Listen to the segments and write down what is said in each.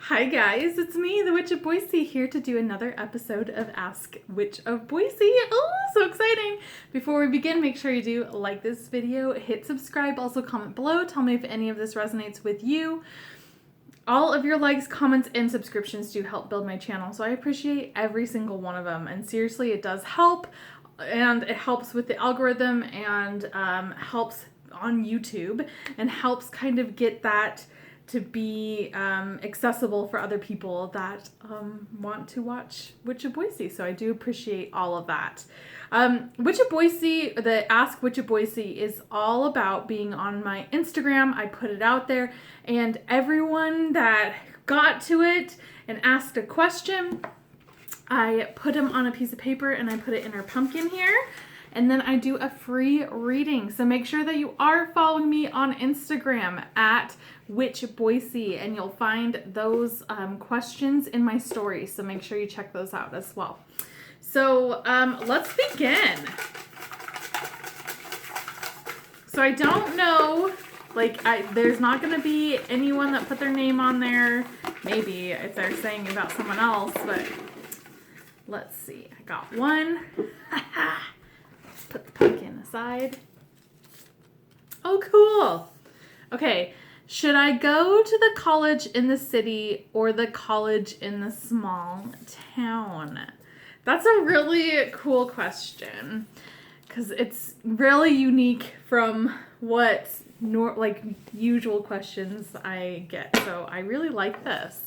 Hi guys, it's me, the Witch of Boise, here to do another episode of Ask Witch of Boise. Oh, so exciting! Before we begin, make sure you do like this video, hit subscribe, also comment below, tell me if any of this resonates with you. All of your likes, comments, and subscriptions do help build my channel, so I appreciate every single one of them, and seriously, it does help, and it helps with the algorithm, and helps on YouTube, and helps kind of get that to be accessible for other people that want to watch Witch of Boise. So I do appreciate all of that. Witch of Boise, the Ask Witch of Boise is all about being on my Instagram. I put it out there, and everyone that got to it and asked a question, I put them on a piece of paper and I put it in our pumpkin here. And then I do a free reading. So make sure that you are following me on Instagram at Witch Boise, and you'll find those questions in my stories. So make sure you check those out as well. So let's begin. So I don't know, there's not going to be anyone that put their name on there. Maybe if they're saying about someone else, but let's see. I got one. Put the pumpkin aside. Oh, cool. Okay. Should I go to the college in the city or the college in the small town? That's a really cool question because it's really unique from what usual questions I get. So I really like this.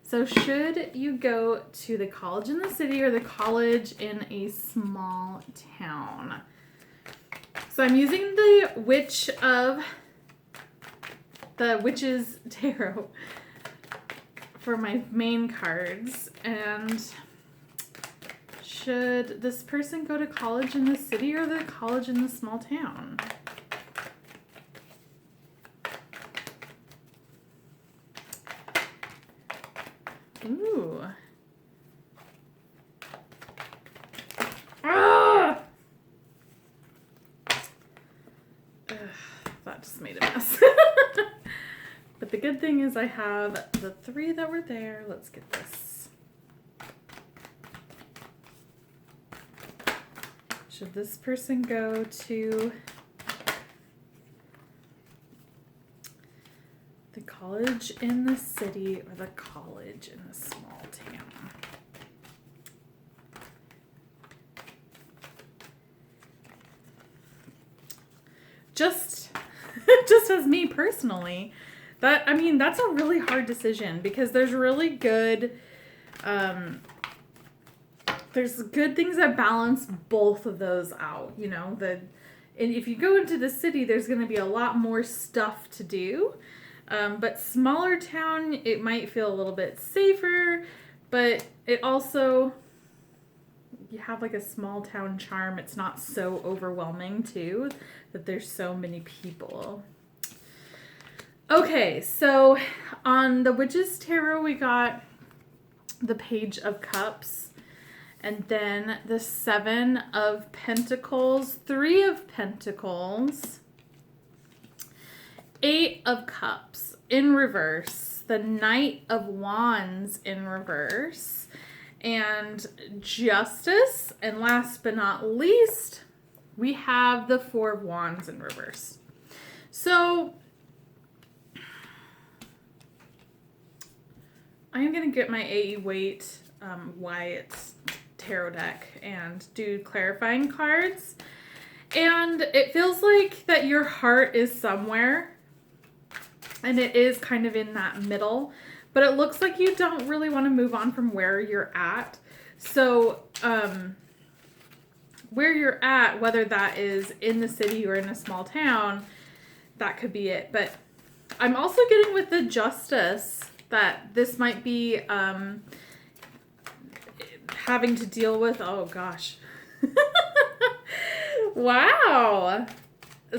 So should you go to the college in the city or the college in a small town? So I'm using the Witch's Tarot for my main cards. And should this person go to college in the city or the college in the small town? Ooh. Ah! Ugh, that just made a mess. But the good thing is I have the three that were there. Let's get this. Should this person go to the college in the city or the college in the small town? Just as me personally, that's a really hard decision because there's really good, there's good things that balance both of those out, and if you go into the city, there's going to be a lot more stuff to do. But smaller town, it might feel a little bit safer, but it also, you have like a small town charm. It's not so overwhelming too, that there's so many people. Okay, so on the Witch's Tarot, we got the Page of Cups, and then the Seven of Pentacles, Three of Pentacles, Eight of Cups in reverse, the Knight of Wands in reverse, and Justice. And last but not least, we have the Four of Wands in reverse. So I'm going to get my A.E. Waite tarot deck and do clarifying cards. And it feels like that your heart is somewhere. And it is kind of in that middle. But it looks like you don't really want to move on from where you're at. So, where you're at, whether that is in the city or in a small town, that could be it. But I'm also getting with the Justice that this might be having to deal with, oh gosh. Wow.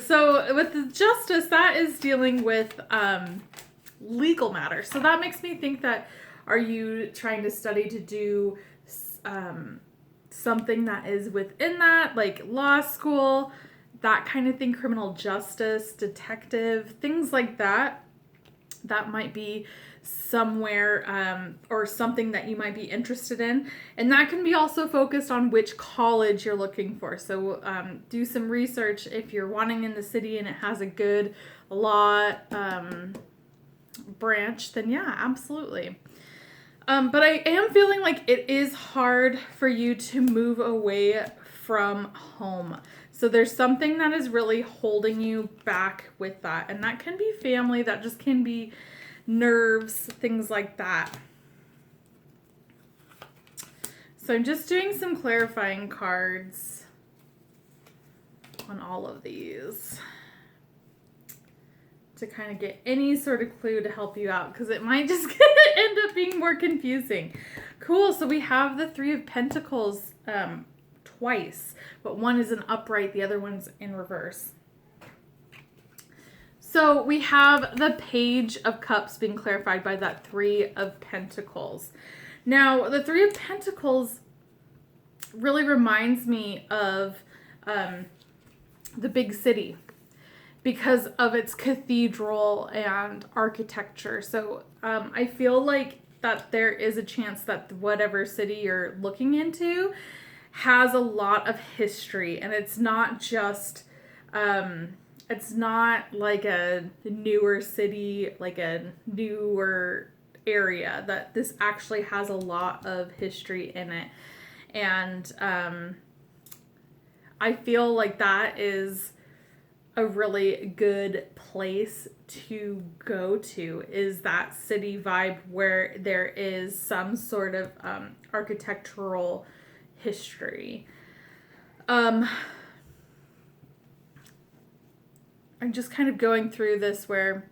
So with the Justice, that is dealing with legal matters. So that makes me think that, are you trying to study to do something that is within that, like law school, that kind of thing, criminal justice, detective, things like that. that might be somewhere or something that you might be interested in. And that can be also focused on which college you're looking for. So do some research if you're wanting in the city and it has a good law branch, then yeah, absolutely. But I am feeling like it is hard for you to move away from home. So there's something that is really holding you back with that. And that can be family, that just can be nerves, things like that. So I'm just doing some clarifying cards on all of these to kind of get any sort of clue to help you out, because it might just end up being more confusing. Cool. So we have the Three of Pentacles twice, but one is an upright, the other one's in reverse. So we have the Page of Cups being clarified by that Three of Pentacles. Now, the Three of Pentacles really reminds me of the big city, because of its cathedral and architecture. So I feel like that there is a chance that whatever city you're looking into has a lot of history, and it's not just, it's not like a newer city, like a newer area, that this actually has a lot of history in it. And I feel like that is a really good place to go to, is that city vibe where there is some sort of architectural history. I'm just kind of going through this where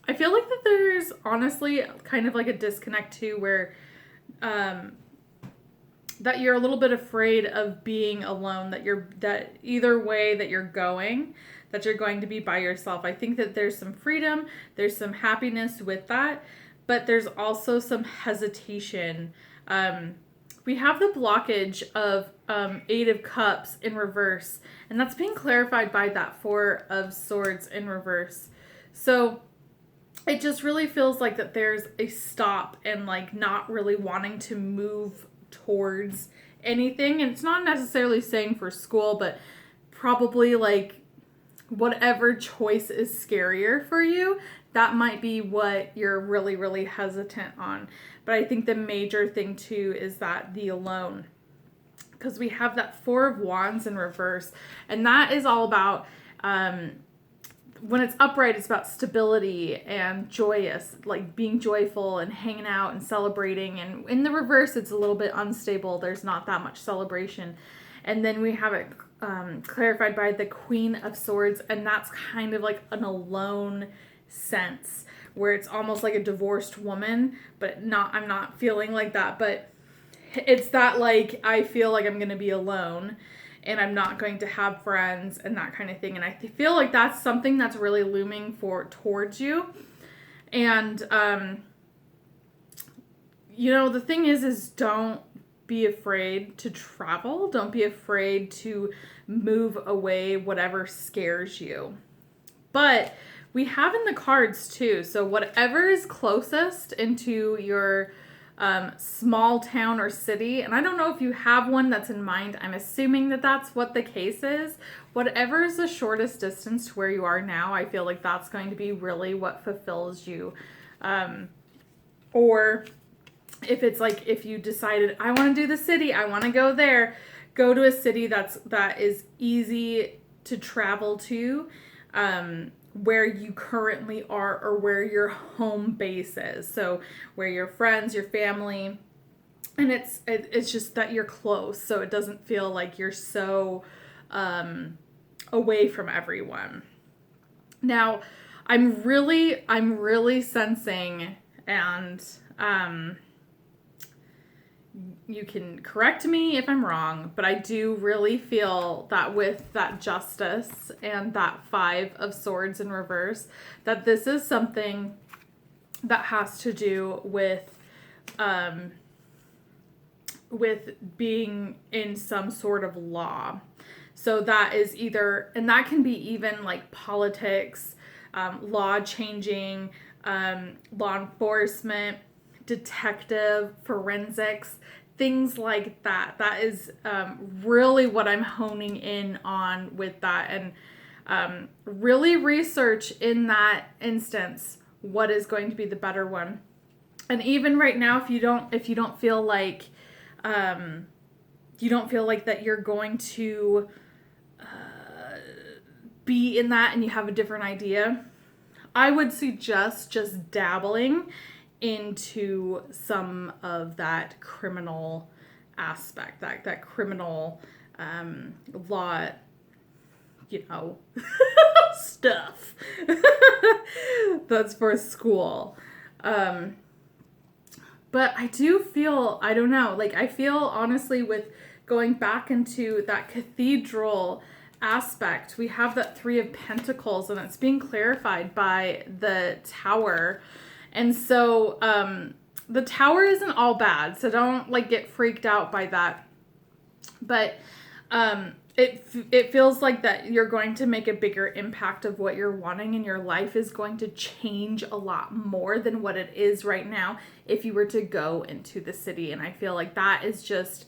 I feel like that there's honestly kind of like a disconnect too, where that you're a little bit afraid of being alone, that either way that you're going to be by yourself. I think that there's some freedom, there's some happiness with that, but there's also some hesitation. We have the blockage of Eight of Cups in reverse, and that's being clarified by that Four of Swords in reverse. So it just really feels like that there's a stop and like not really wanting to move towards anything. And it's not necessarily saying for school, but probably like whatever choice is scarier for you, that might be what you're really, really hesitant on. But I think the major thing too is that the alone, because we have that Four of Wands in reverse, and that is all about when it's upright, it's about stability and joyous, like being joyful and hanging out and celebrating. And in the reverse, it's a little bit unstable. There's not that much celebration. And then we have it clarified by the Queen of Swords, and that's kind of like an alone sense, where it's almost like a divorced woman, but I'm not feeling like that, but it's that like, I feel like I'm going to be alone and I'm not going to have friends and that kind of thing. And I feel like that's something that's really looming towards you. And, you know, the thing is don't be afraid to travel. Don't be afraid to move away, whatever scares you. But we have in the cards too. So whatever is closest into your small town or city, and I don't know if you have one that's in mind. I'm assuming that that's what the case is. Whatever is the shortest distance to where you are now, I feel like that's going to be really what fulfills you. Or if it's like, if you decided, I want to do the city, I want to go there, go to a city that is easy to travel to, where you currently are or where your home base is. So where your friends, your family, and it's just that you're close, so it doesn't feel like you're so away from everyone. Now, I'm really sensing, and you can correct me if I'm wrong, but I do really feel that with that Justice and that Five of Swords in reverse, that this is something that has to do with being in some sort of law. So that is either, and that can be even like politics, law changing, law enforcement, detective, forensics, things like that. That is really what I'm honing in on with that, and really research in that instance what is going to be the better one. And even right now, if you don't feel like that you're going to be in that and you have a different idea, I would suggest just dabbling into some of that criminal aspect, that criminal law, stuff. That's for school. But I do feel, I don't know, like I feel honestly with going back into that cathedral aspect, we have that Three of Pentacles and it's being clarified by the Tower. And so the Tower isn't all bad, so don't like get freaked out by that. But it feels like that you're going to make a bigger impact of what you're wanting, and your life is going to change a lot more than what it is right now if you were to go into the city. And I feel like that is just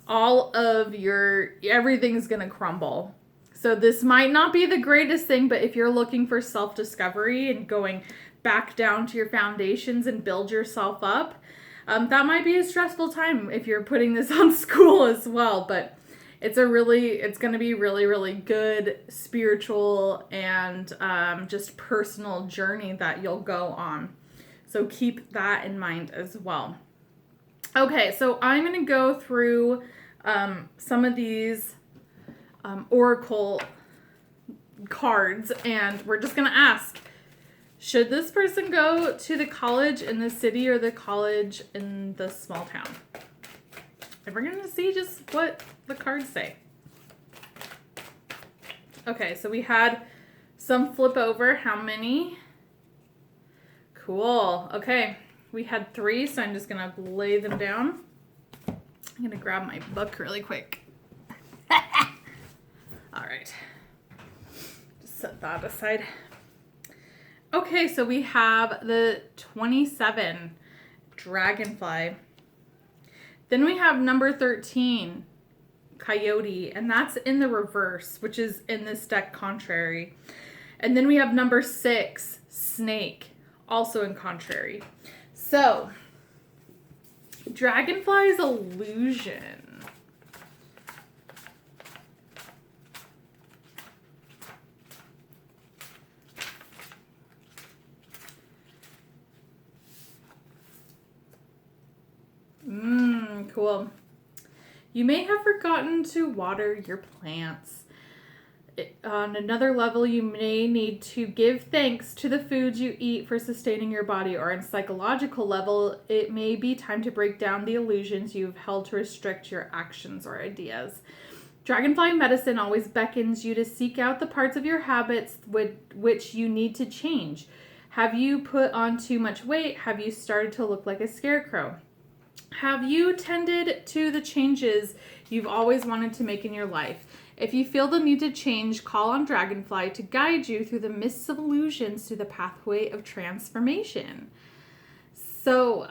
all of everything's going to crumble. So this might not be the greatest thing, but if you're looking for self-discovery and going back down to your foundations and build yourself up, that might be a stressful time if you're putting this on school as well. But it's going to be really, really good spiritual and just personal journey that you'll go on. So keep that in mind as well. Okay, so I'm going to go through some of these oracle cards, and we're just going to ask, should this person go to the college in the city or the college in the small town? And we're going to see just what the cards say. Okay, so we had some flip over. How many? Cool. Okay, we had 3, so I'm just going to lay them down. I'm going to grab my book really quick. All right. Just set that aside. Okay, so we have the 27, Dragonfly. Then we have number 13, Coyote, and that's in the reverse, which is in this deck contrary. And then we have number 6, Snake, also in contrary. So, Dragonfly's illusion. Cool. You may have forgotten to water your plants. On another level, you may need to give thanks to the foods you eat for sustaining your body, or on a psychological level, it may be time to break down the illusions you've held to restrict your actions or ideas. Dragonfly medicine always beckons you to seek out the parts of your habits which you need to change. Have you put on too much weight? Have you started to look like a scarecrow? Have you tended to the changes you've always wanted to make in your life? If you feel the need to change, call on Dragonfly to guide you through the mists of illusions to the pathway of transformation. So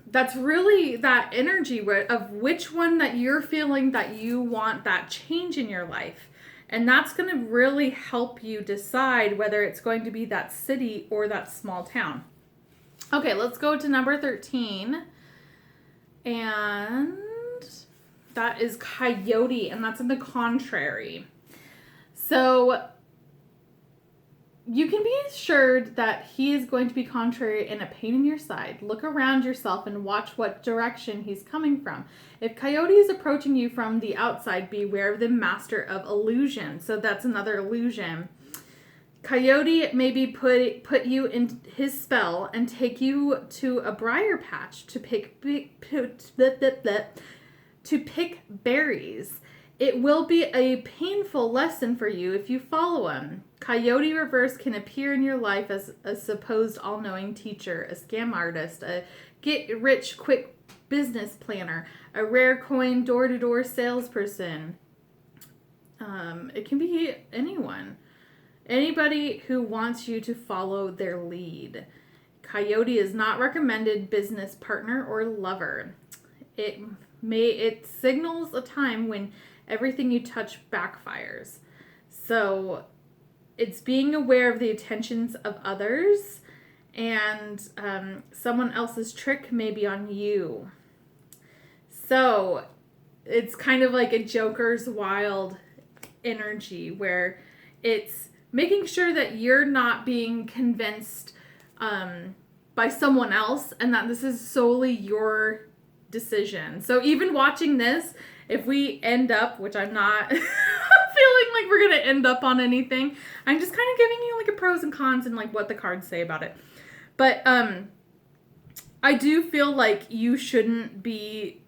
that's really that energy of which one that you're feeling that you want that change in your life. And that's going to really help you decide whether it's going to be that city or that small town. Okay, let's go to number 13. And that is Coyote, and that's in the contrary. So you can be assured that he is going to be contrary and a pain in your side. Look around yourself and watch what direction he's coming from. If Coyote is approaching you from the outside, beware of the master of illusion. So that's another illusion. Coyote maybe put you in his spell and take you to a briar patch to pick berries. It will be a painful lesson for you if you follow him. Coyote reverse can appear in your life as a supposed all-knowing teacher, a scam artist, a get-rich-quick business planner, a rare coin door-to-door salesperson. It can be anyone. Anybody who wants you to follow their lead. Coyote is not recommended business partner or lover. It signals a time when everything you touch backfires. So it's being aware of the attentions of others, and someone else's trick may be on you. So it's kind of like a Joker's wild energy where it's making sure that you're not being convinced by someone else and that this is solely your decision. So even watching this, if we end up, which I'm not feeling like we're going to end up on anything, I'm just kind of giving you like a pros and cons and like what the cards say about it. But I do feel like you shouldn't be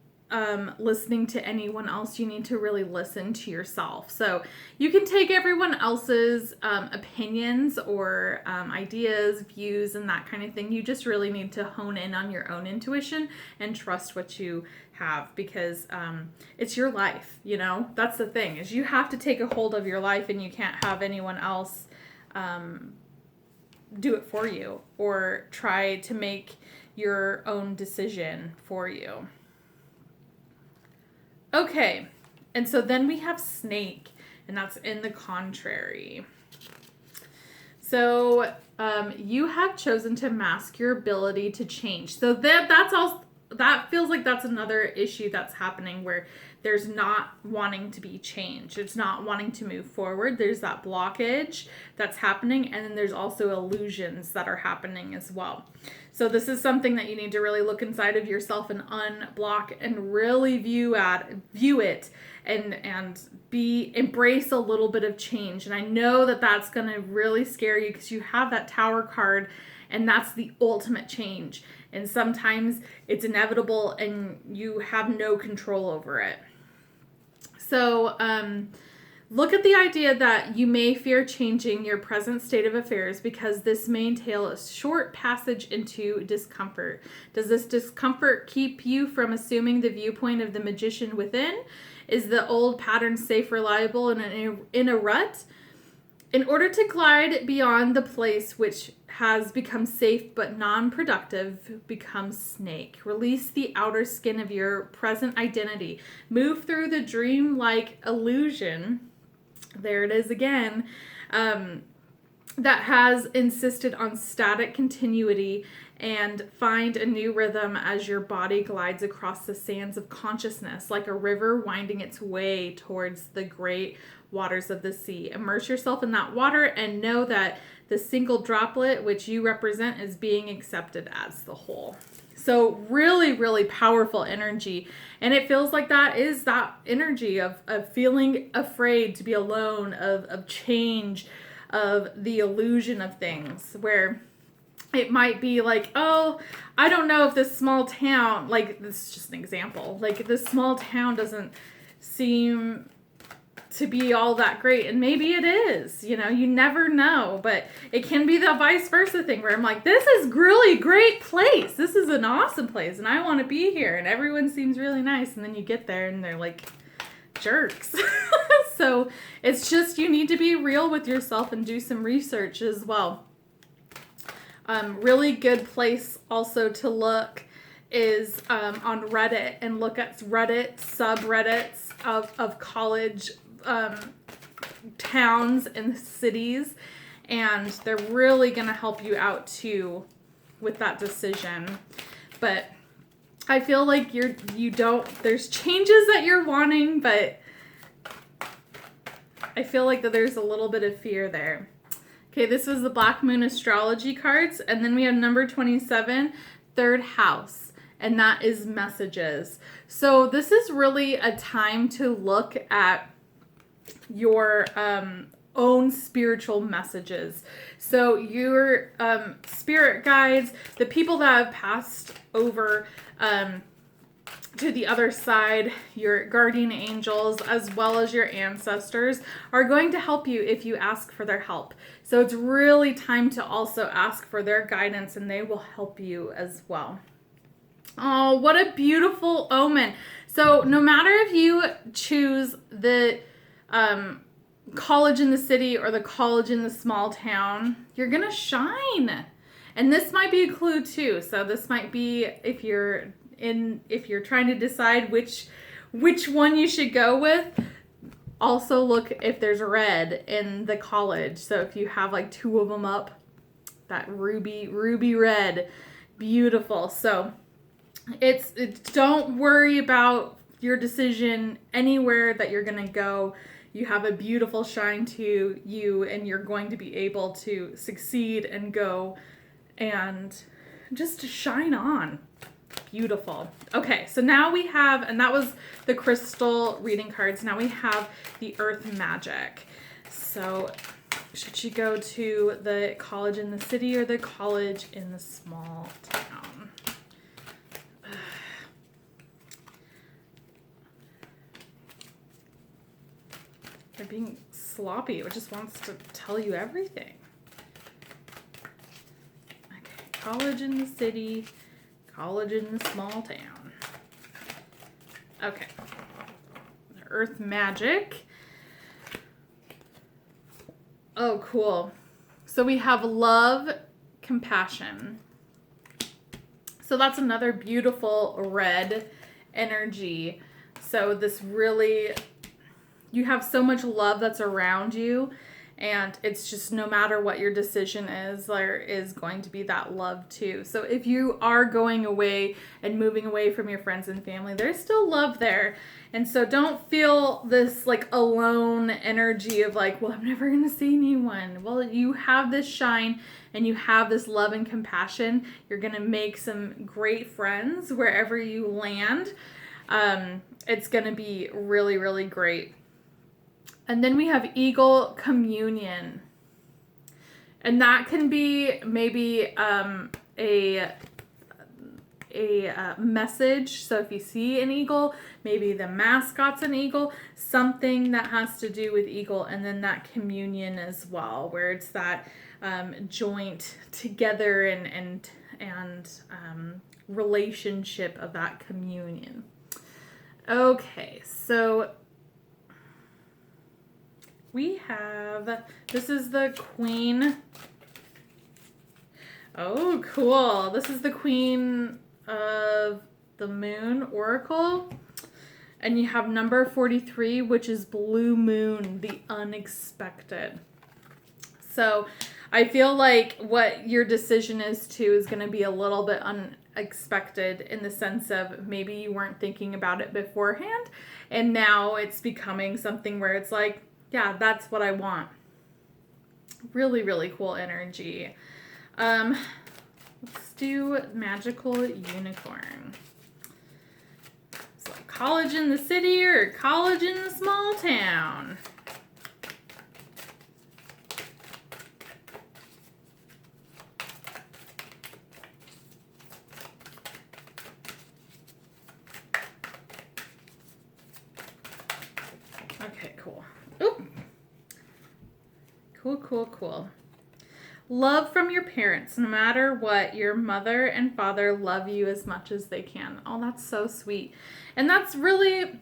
listening to anyone else. You need to really listen to yourself. So you can take everyone else's opinions or ideas, views, and that kind of thing. You just really need to hone in on your own intuition and trust what you have, because it's your life, you know? That's the thing, is you have to take a hold of your life, and you can't have anyone else do it for you or try to make your own decision for you. Okay, and so then we have snake, and that's in the contrary. So you have chosen to mask your ability to change. So that's all. That feels like that's another issue that's happening, where there's not wanting to be changed. It's not wanting to move forward. There's that blockage that's happening, and then there's also illusions that are happening as well. So this is something that you need to really look inside of yourself and unblock and really view it and embrace a little bit of change. And I know that that's going to really scare you, because you have that Tower card, and that's the ultimate change. And sometimes it's inevitable and you have no control over it. So look at the idea that you may fear changing your present state of affairs, because this may entail a short passage into discomfort. Does this discomfort keep you from assuming the viewpoint of the magician within? Is the old pattern safe, reliable, and in a rut? In order to glide beyond the place which has become safe but non-productive, become snake. Release the outer skin of your present identity. Move through the dream-like illusion, there it is again, that has insisted on static continuity, and find a new rhythm as your body glides across the sands of consciousness, like a river winding its way towards the great waters of the sea. Immerse yourself in that water and know that the single droplet which you represent is being accepted as the whole. So really, really powerful energy. And it feels like that is that energy of feeling afraid to be alone, of change, of the illusion of things, where it might be like, oh, I don't know if this small town, like this is just an example, like this small town doesn't seem to be all that great, and maybe it is, you know, you never know. But it can be the vice versa thing, where I'm like, this is really great place, this is an awesome place, and I want to be here, and everyone seems really nice, and then you get there and they're like jerks. So it's just, you need to be real with yourself and do some research as well. Really good place also to look is on Reddit, and look at Reddit subreddits of college towns and cities, and they're really going to help you out too with that decision. But I feel like there's changes that you're wanting, but I feel like that there's a little bit of fear there. Okay, this was the Black Moon Astrology cards, and then we have number 27, third house, and that is messages. So this is really a time to look at your own spiritual messages. So your spirit guides, the people that have passed over to the other side, your guardian angels, as well as your ancestors, are going to help you if you ask for their help. So it's really time to also ask for their guidance, and they will help you as well. Oh, what a beautiful omen. So no matter if you choose the college in the city or the college in the small town, you're gonna shine. And this might be a clue too. So this might be if you're trying to decide which one you should go with. Also look if there's red in the college. So if you have like two of them up, that ruby red, beautiful. So it's don't worry about your decision anywhere that you're gonna go. You have a beautiful shine to you, and you're going to be able to succeed and go and just shine on. Beautiful. Okay, so now we have, and that was the crystal reading cards. Now we have the earth magic. So should she go to the college in the city or the college in the small town? They're being sloppy. It just wants to tell you everything. Okay, college in the city, college in the small town. Okay. Earth magic. Oh, cool. So we have love, compassion. So that's another beautiful red energy. So this really, you have so much love that's around you, and it's just no matter what your decision is, there is going to be that love too. So if you are going away and moving away from your friends and family, there's still love there. And so don't feel this like alone energy of like, well, I'm never going to see anyone. Well, you have this shine and you have this love and compassion. You're going to make some great friends wherever you land. It's going to be really, really great. And then we have Eagle Communion. And that can be maybe a message. So if you see an eagle, maybe the mascot's an eagle, something that has to do with eagle, and then that communion as well, where it's that joint together and relationship of that communion. Okay, so we have, this is the Queen. Oh, cool. This is the Queen of the Moon Oracle. And you have number 43, which is Blue Moon, the unexpected. So I feel like what your decision is too is going to be a little bit unexpected in the sense of maybe you weren't thinking about it beforehand, and now it's becoming something where it's like, yeah, that's what I want. Really, really cool energy. Let's do Magical Unicorn. So college in the city or college in the small town? Okay, cool. Oop. Cool. Love from your parents. No matter what, your mother and father love you as much as they can. Oh, that's so sweet. And that's really,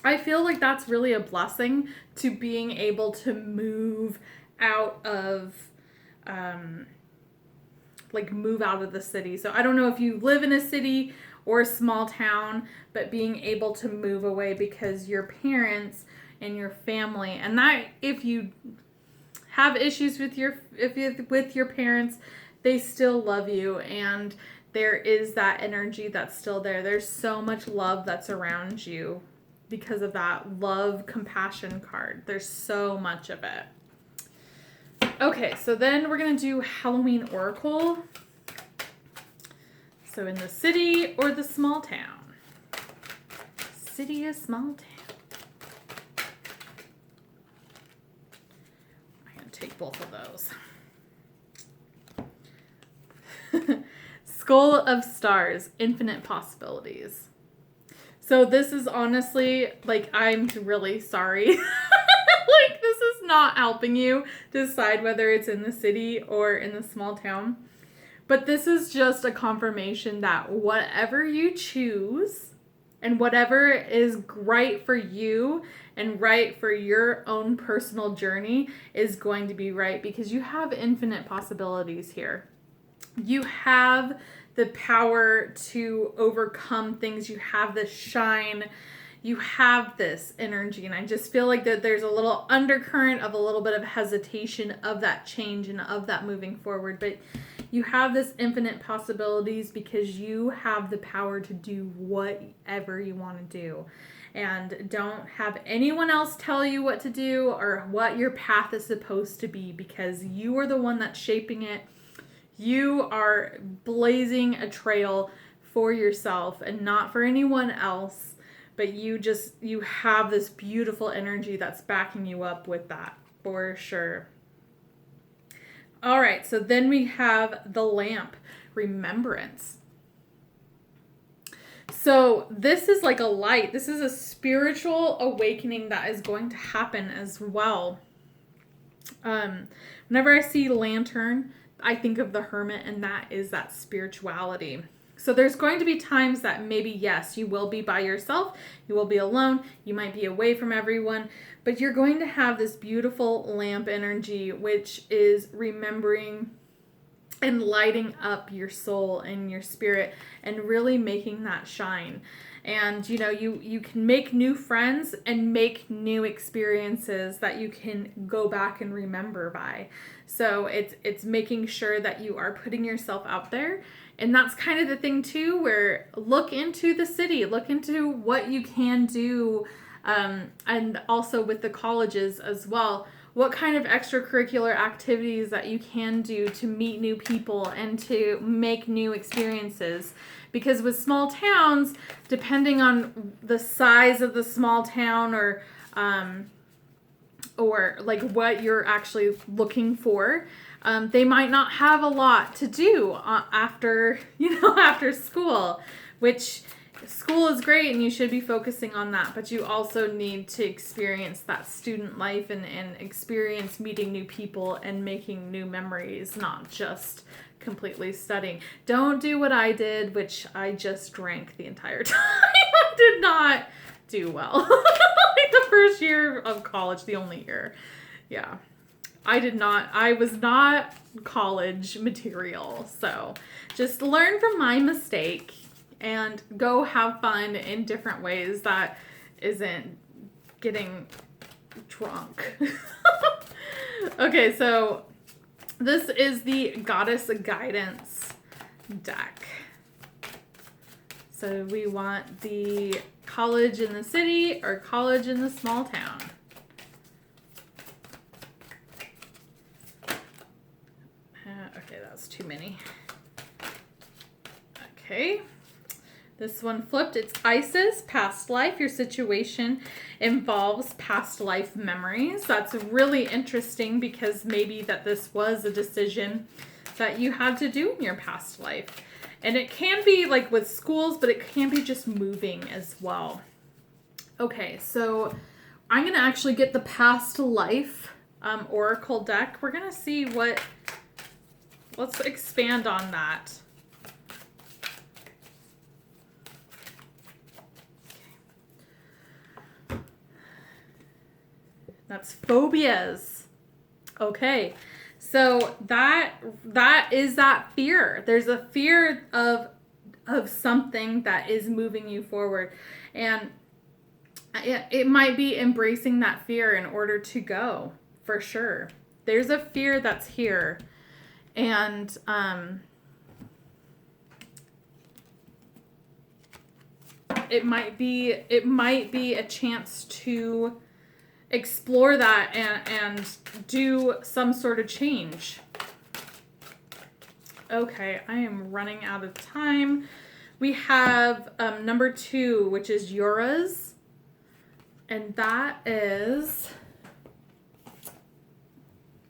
I feel like that's really a blessing to being able to move out of, move out of the city. So I don't know if you live in a city or a small town, but being able to move away because your parents and your family, and that if you have issues with your parents, they still love you, and there is that energy that's still there. There's so much love that's around you because of that love compassion card. There's so much of it. Okay, so then we're gonna do Halloween Oracle. So in the city or the small town? City or small town? Take both of those. Skull of Stars, infinite possibilities. So this is honestly, like, I'm really sorry. Like, this is not helping you decide whether it's in the city or in the small town. But this is just a confirmation that whatever you choose and whatever is right for you and right for your own personal journey is going to be right, because you have infinite possibilities here. You have the power to overcome things. You have this shine. You have this energy. And I just feel like that there's a little undercurrent of a little bit of hesitation of that change and of that moving forward. But you have this infinite possibilities because you have the power to do whatever you want to do. And don't have anyone else tell you what to do or what your path is supposed to be, because you are the one that's shaping it. You are blazing a trail for yourself and not for anyone else, but you have this beautiful energy that's backing you up with that, for sure. All right, so then we have the lamp, remembrance. So this is like a light. This is a spiritual awakening that is going to happen as well. Whenever I see lantern, I think of the hermit, and that is that spirituality. So there's going to be times that maybe, yes, you will be by yourself, you will be alone, you might be away from everyone, but you're going to have this beautiful lamp energy, which is remembering and lighting up your soul and your spirit and really making that shine. And, you can make new friends and make new experiences that you can go back and remember by. So it's making sure that you are putting yourself out there. And that's kind of the thing too, where look into the city, look into what you can do. And also with the colleges as well, what kind of extracurricular activities that you can do to meet new people and to make new experiences. Because with small towns, depending on the size of the small town or like what you're actually looking for, they might not have a lot to do after school, which school is great and you should be focusing on that, but you also need to experience that student life and experience meeting new people and making new memories, not just completely studying. Don't do what I did, which I just drank the entire time. I did not do well. Like the first year of college, the only year. Yeah. I was not college material. So just learn from my mistake and go have fun in different ways that isn't getting drunk. Okay, so this is the Goddess Guidance deck. So we want the college in the city or college in the small town. Okay, that's too many. Okay. This one flipped. It's Isis, past life. Your situation involves past life memories. That's really interesting because maybe that this was a decision that you had to do in your past life. And it can be like with schools, but it can be just moving as well. Okay, so I'm going to actually get the past life oracle deck. We're going to see let's expand on that. That's phobias. Okay. So that is that fear. There's a fear of something that is moving you forward. And it might be embracing that fear in order to go, for sure. There's a fear that's here. And it might be a chance to explore that and do some sort of change. Okay, I am running out of time. We have number 2, which is Yora's. And that is...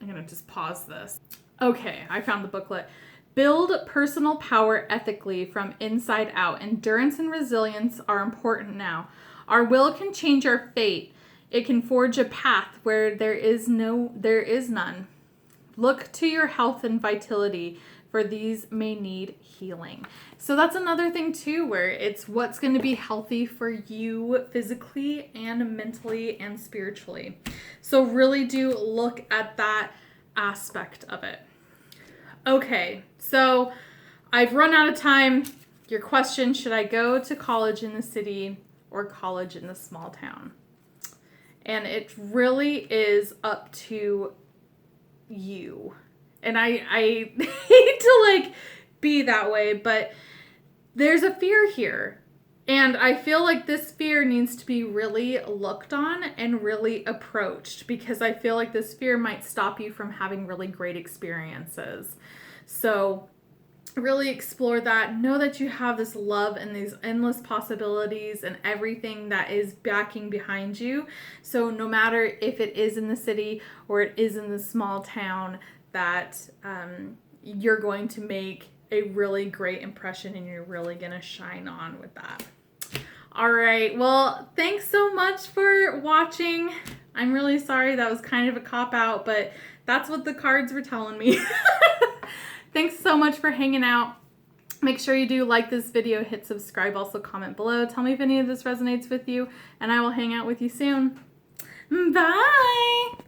I'm going to just pause this. Okay, I found the booklet. Build personal power ethically from inside out. Endurance and resilience are important now. Our will can change our fate. It can forge a path where there is none. Look to your health and vitality. for these may need healing. So that's another thing too, where it's what's going to be healthy for you physically and mentally and spiritually. So really do look at that aspect of it. Okay, so I've run out of time. Your question, should I go to college in the city or college in the small town? And it really is up to you. And I hate to like be that way, but there's a fear here. And I feel like this fear needs to be really looked on and really approached, because I feel like this fear might stop you from having really great experiences. So really explore that. Know that you have this love and these endless possibilities and everything that is backing behind you. So no matter if it is in the city or it is in the small town, that you're going to make a really great impression and you're really going to shine on with that. All right. Well, thanks so much for watching. I'm really sorry that was kind of a cop-out, but that's what the cards were telling me. Thanks so much for hanging out. Make sure you do like this video, hit subscribe, also comment below. Tell me if any of this resonates with you, and I will hang out with you soon. Bye!